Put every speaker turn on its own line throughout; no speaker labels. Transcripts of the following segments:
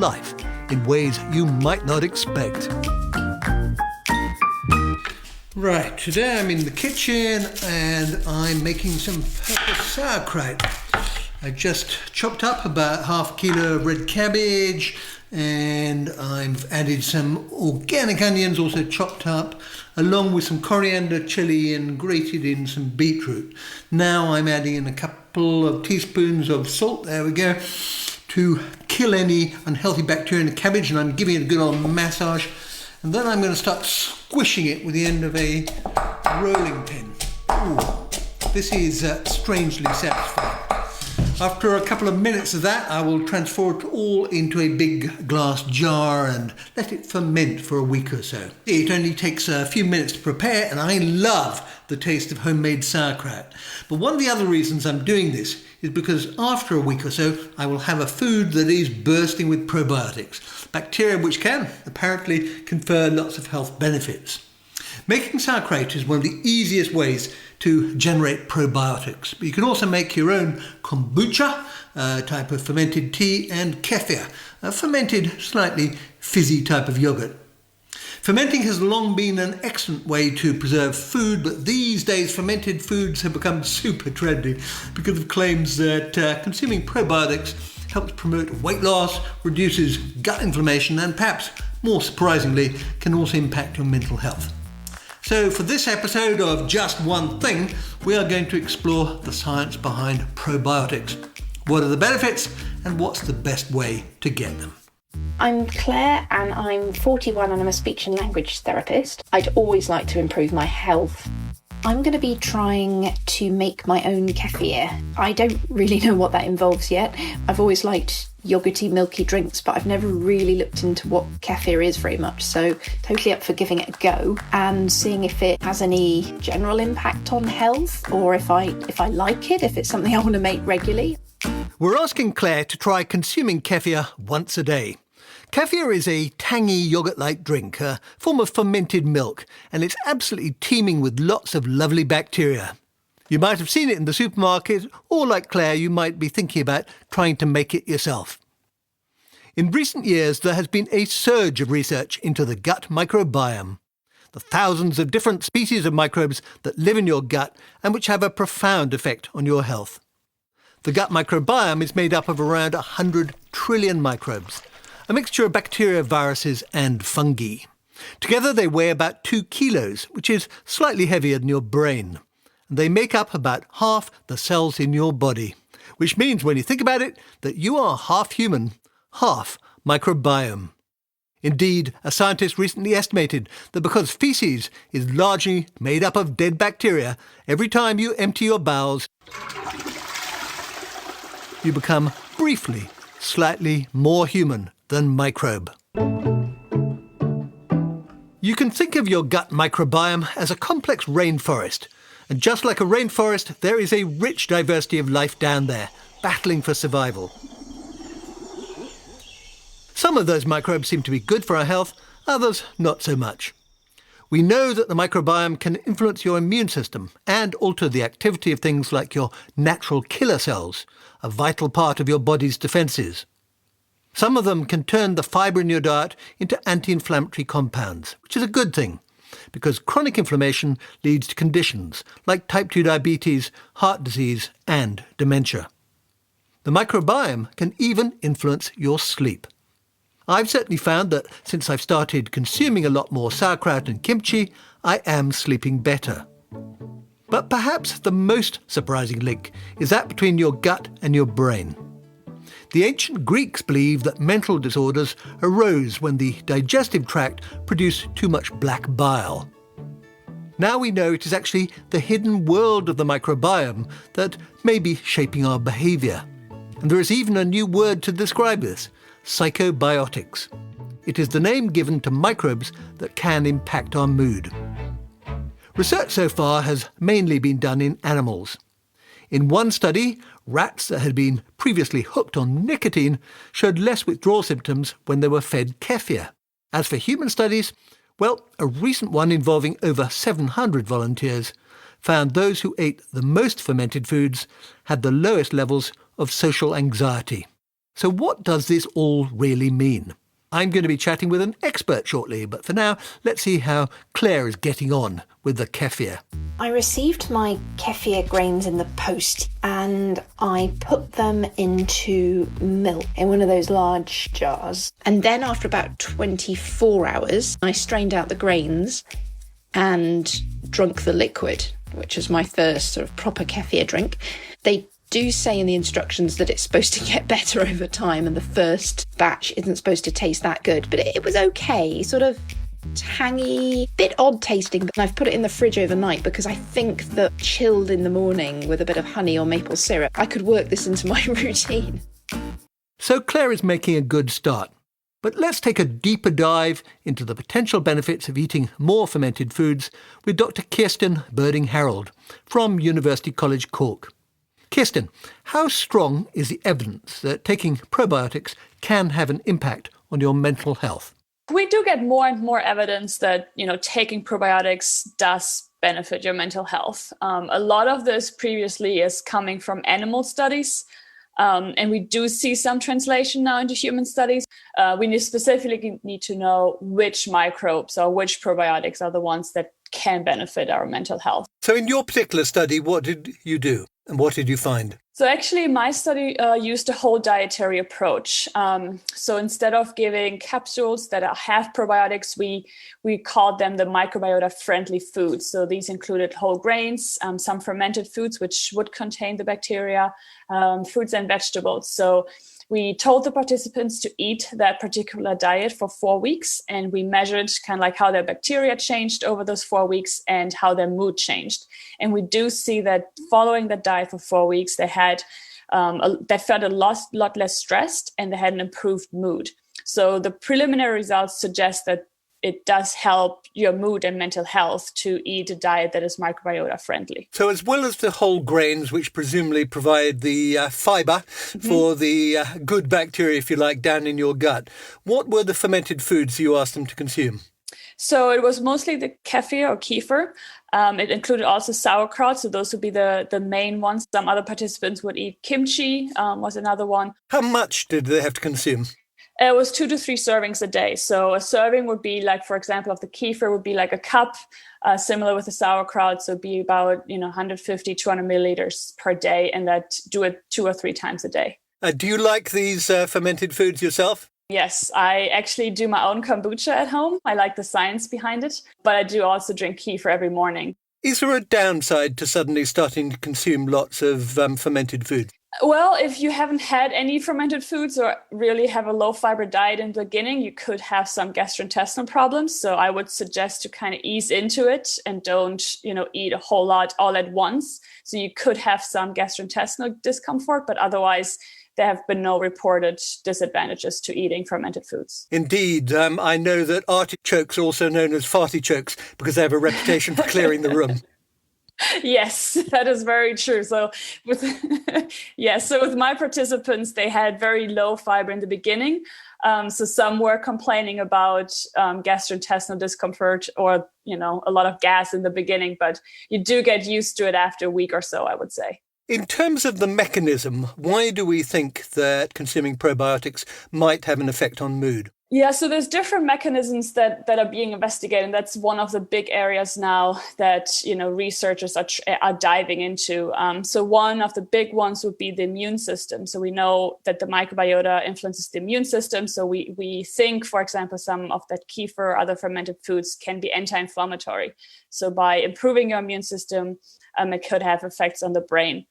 life in ways you might not expect. Right, today I'm in the kitchen and I'm making some purple sauerkraut. I just chopped up about half a kilo of red cabbage, and I've added some organic onions, also chopped up, along with some coriander, chilli, and grated in some beetroot. Now I'm adding in a couple of teaspoons of salt, there we go, to kill any unhealthy bacteria in the cabbage, and I'm giving it a good old massage. And then I'm going to start squishing it with the end of a rolling pin. Ooh, this is strangely satisfying. After a couple of minutes of that, I will transfer it all into a big glass jar and let it ferment for a week or so. It only takes a few minutes to prepare, and I love the taste of homemade sauerkraut. But one of the other reasons I'm doing this is because after a week or so, I will have a food that is bursting with probiotics, bacteria which can apparently confer lots of health benefits. Making sauerkraut is one of the easiest ways to generate probiotics. But you can also make your own kombucha, a type of fermented tea, and kefir, a fermented, slightly fizzy type of yogurt. Fermenting has long been an excellent way to preserve food, but these days fermented foods have become super trendy because of claims that consuming probiotics helps promote weight loss, reduces gut inflammation, and perhaps more surprisingly can also impact your mental health. So for this episode of Just One Thing, we are going to explore the science behind probiotics. What are the benefits and what's the best way to get them?
I'm Clare and I'm 41 and I'm a speech and language therapist. I'd always like to improve my health. I'm going to be trying to make my own kefir. I don't really know what that involves yet. I've always liked yogurty, milky drinks, but I've never really looked into what kefir is very much. So totally up for giving it a go and seeing if it has any general impact on health, or if I like it, if it's something I want to make regularly.
We're asking Clare to try consuming kefir once a day. Kefir is a tangy yogurt-like drink, a form of fermented milk, and it's absolutely teeming with lots of lovely bacteria. You might have seen it in the supermarket, or like Clare, you might be thinking about trying to make it yourself. In recent years, there has been a surge of research into the gut microbiome, the thousands of different species of microbes that live in your gut and which have a profound effect on your health. The gut microbiome is made up of around 100 trillion microbes, a mixture of bacteria, viruses and fungi. Together they weigh about 2 kilos, which is slightly heavier than your brain. And they make up about half the cells in your body, which means when you think about it, that you are half human, half microbiome. Indeed, a scientist recently estimated that because faeces is largely made up of dead bacteria, every time you empty your bowels, you become briefly slightly more human than microbe. You can think of your gut microbiome as a complex rainforest. And just like a rainforest, there is a rich diversity of life down there, battling for survival. Some of those microbes seem to be good for our health, others not so much. We know that the microbiome can influence your immune system and alter the activity of things like your natural killer cells, a vital part of your body's defences. Some of them can turn the fibre in your diet into anti-inflammatory compounds, which is a good thing, because chronic inflammation leads to conditions like type 2 diabetes, heart disease and dementia. The microbiome can even influence your sleep. I've certainly found that since I've started consuming a lot more sauerkraut and kimchi, I am sleeping better. But perhaps the most surprising link is that between your gut and your brain. The ancient Greeks believed that mental disorders arose when the digestive tract produced too much black bile. Now we know it is actually the hidden world of the microbiome that may be shaping our behaviour. And there is even a new word to describe this: psychobiotics. It is the name given to microbes that can impact our mood. Research so far has mainly been done in animals. In one study, rats that had been previously hooked on nicotine showed less withdrawal symptoms when they were fed kefir. As for human studies, well, a recent one involving over 700 volunteers found those who ate the most fermented foods had the lowest levels of social anxiety. So what does this all really mean? I'm going to be chatting with an expert shortly, but for now, let's see how Clare is getting on with the kefir.
I received my kefir grains in the post and I put them into milk in one of those large jars. And then after about 24 hours, I strained out the grains and drunk the liquid, which was my first sort of proper kefir drink. They do say in the instructions that it's supposed to get better over time and the first batch isn't supposed to taste that good, but it was okay, sort of tangy, bit odd tasting. But I've put it in the fridge overnight because I think that chilled in the morning with a bit of honey or maple syrup, I could work this into my routine.
So Clare is making a good start. But let's take a deeper dive into the potential benefits of eating more fermented foods with Dr. Kirsten Berding Harold from University College Cork. Kirsten, how strong is the evidence that taking probiotics can have an impact on your mental health?
We do get more and more evidence that, taking probiotics does benefit your mental health. A lot of this previously is coming from animal studies, and we do see some translation now into human studies. We specifically need to know which microbes or which probiotics are the ones that can benefit our mental health.
So in your particular study, what did you do and what did you find?
So actually, my study used a whole dietary approach. So instead of giving capsules that have probiotics, we called them the microbiota-friendly foods. So these included whole grains, some fermented foods, which would contain the bacteria, fruits and vegetables. So we told the participants to eat that particular diet for 4 weeks, and we measured kind of like how their bacteria changed over those 4 weeks and how their mood changed. And we do see that following the diet for 4 weeks, they felt a lot less stressed and they had an improved mood. So the preliminary results suggest that it does help your mood and mental health to eat a diet that is microbiota friendly.
So as well as the whole grains, which presumably provide the fibre for the good bacteria, if you like, down in your gut, what were the fermented foods you asked them to consume?
So it was mostly the kefir. It included also sauerkraut. So those would be the main ones. Some other participants would eat kimchi, was another one.
How much did they have to consume?
It was 2 to 3 servings a day. So a serving would be like, for example, of the kefir would be like a cup, similar with the sauerkraut. So it'd be about 150, 200 milliliters per day, and that do it 2 or 3 times a day.
Do you like these fermented foods yourself?
Yes, I actually do my own kombucha at home. I like the science behind it, but I do also drink kefir every morning.
Is there a downside to suddenly starting to consume lots of fermented food?
Well, if you haven't had any fermented foods or really have a low fiber diet in the beginning, you could have some gastrointestinal problems. So I would suggest to kind of ease into it and don't, eat a whole lot all at once. So you could have some gastrointestinal discomfort, but otherwise there have been no reported disadvantages to eating fermented foods.
Indeed. I know that artichokes are also known as fartichokes because they have a reputation for clearing the room.
Yes, that is very true. So with my participants, they had very low fiber in the beginning. So some were complaining about gastrointestinal discomfort or, a lot of gas in the beginning, but you do get used to it after a week or so, I would say.
In terms of the mechanism, why do we think that consuming probiotics might have an effect on mood?
Yeah, so there's different mechanisms that are being investigated. And that's one of the big areas now that, researchers are diving into. So one of the big ones would be the immune system. So we know that the microbiota influences the immune system. So we think, for example, some of that kefir or other fermented foods can be anti-inflammatory. So by improving your immune system, it could have effects on the brain.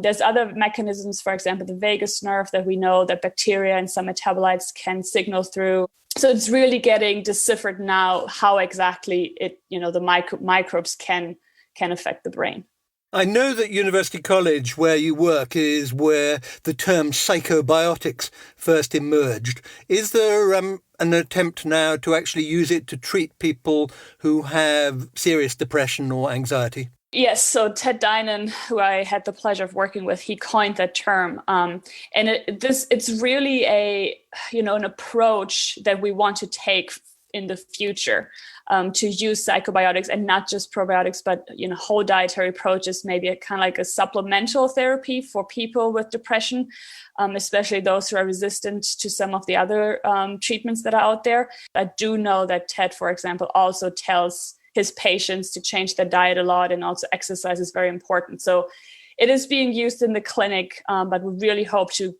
There's other mechanisms, for example, the vagus nerve that we know that bacteria and some metabolites can signal through. So it's really getting deciphered now how exactly the microbes can affect the brain.
I know that University College, where you work, is where the term psychobiotics first emerged. Is there an attempt now to actually use it to treat people who have serious depression or anxiety?
Yes, so Ted Dinan, who I had the pleasure of working with, he coined that term, and it's really an approach that we want to take in the future to use psychobiotics and not just probiotics, but whole dietary approaches, maybe a kind of like a supplemental therapy for people with depression, especially those who are resistant to some of the other treatments that are out there. I do know that Ted, for example, also tells his patients to change their diet a lot, and also exercise is very important. So it is being used in the clinic, but we really hope to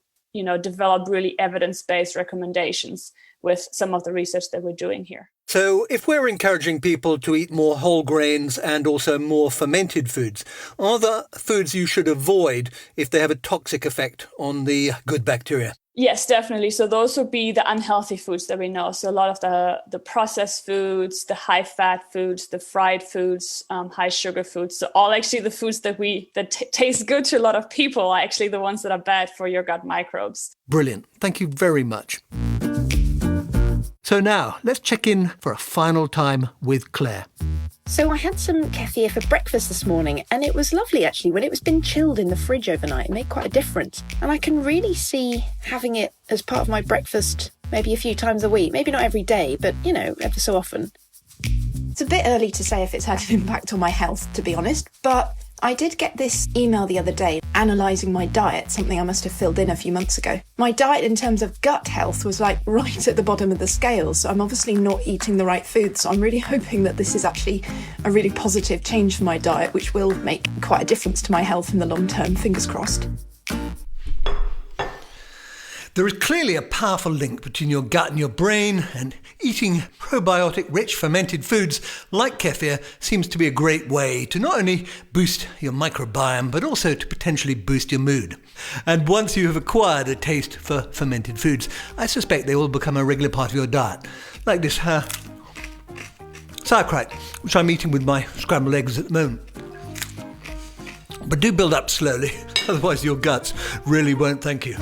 develop really evidence-based recommendations with some of the research that we're doing here.
So if we're encouraging people to eat more whole grains and also more fermented foods, are there foods you should avoid if they have a toxic effect on the good bacteria?
Yes, definitely. So those would be the unhealthy foods that we know. So a lot of the processed foods, the high fat foods, the fried foods, high sugar foods. So all actually the foods that taste good to a lot of people are actually the ones that are bad for your gut microbes.
Brilliant. Thank you very much. So now let's check in for a final time with Clare.
So I had some kefir for breakfast this morning, and it was lovely actually. When it was been chilled in the fridge overnight, it made quite a difference. And I can really see having it as part of my breakfast maybe a few times a week. Maybe not every day, but ever so often. It's a bit early to say if it's had an impact on my health, to be honest, but I did get this email the other day analysing my diet, something I must have filled in a few months ago. My diet in terms of gut health was right at the bottom of the scale, so I'm obviously not eating the right food. So I'm really hoping that this is actually a really positive change for my diet, which will make quite a difference to my health in the long term, fingers crossed.
There is clearly a powerful link between your gut and your brain, and eating probiotic-rich fermented foods like kefir seems to be a great way to not only boost your microbiome, but also to potentially boost your mood. And once you have acquired a taste for fermented foods, I suspect they will become a regular part of your diet, like this sauerkraut, which I'm eating with my scrambled eggs at the moment. But do build up slowly, otherwise your guts really won't thank you.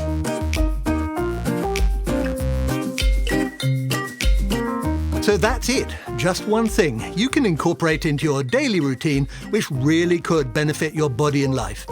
So that's it. Just one thing you can incorporate into your daily routine which really could benefit your body and life.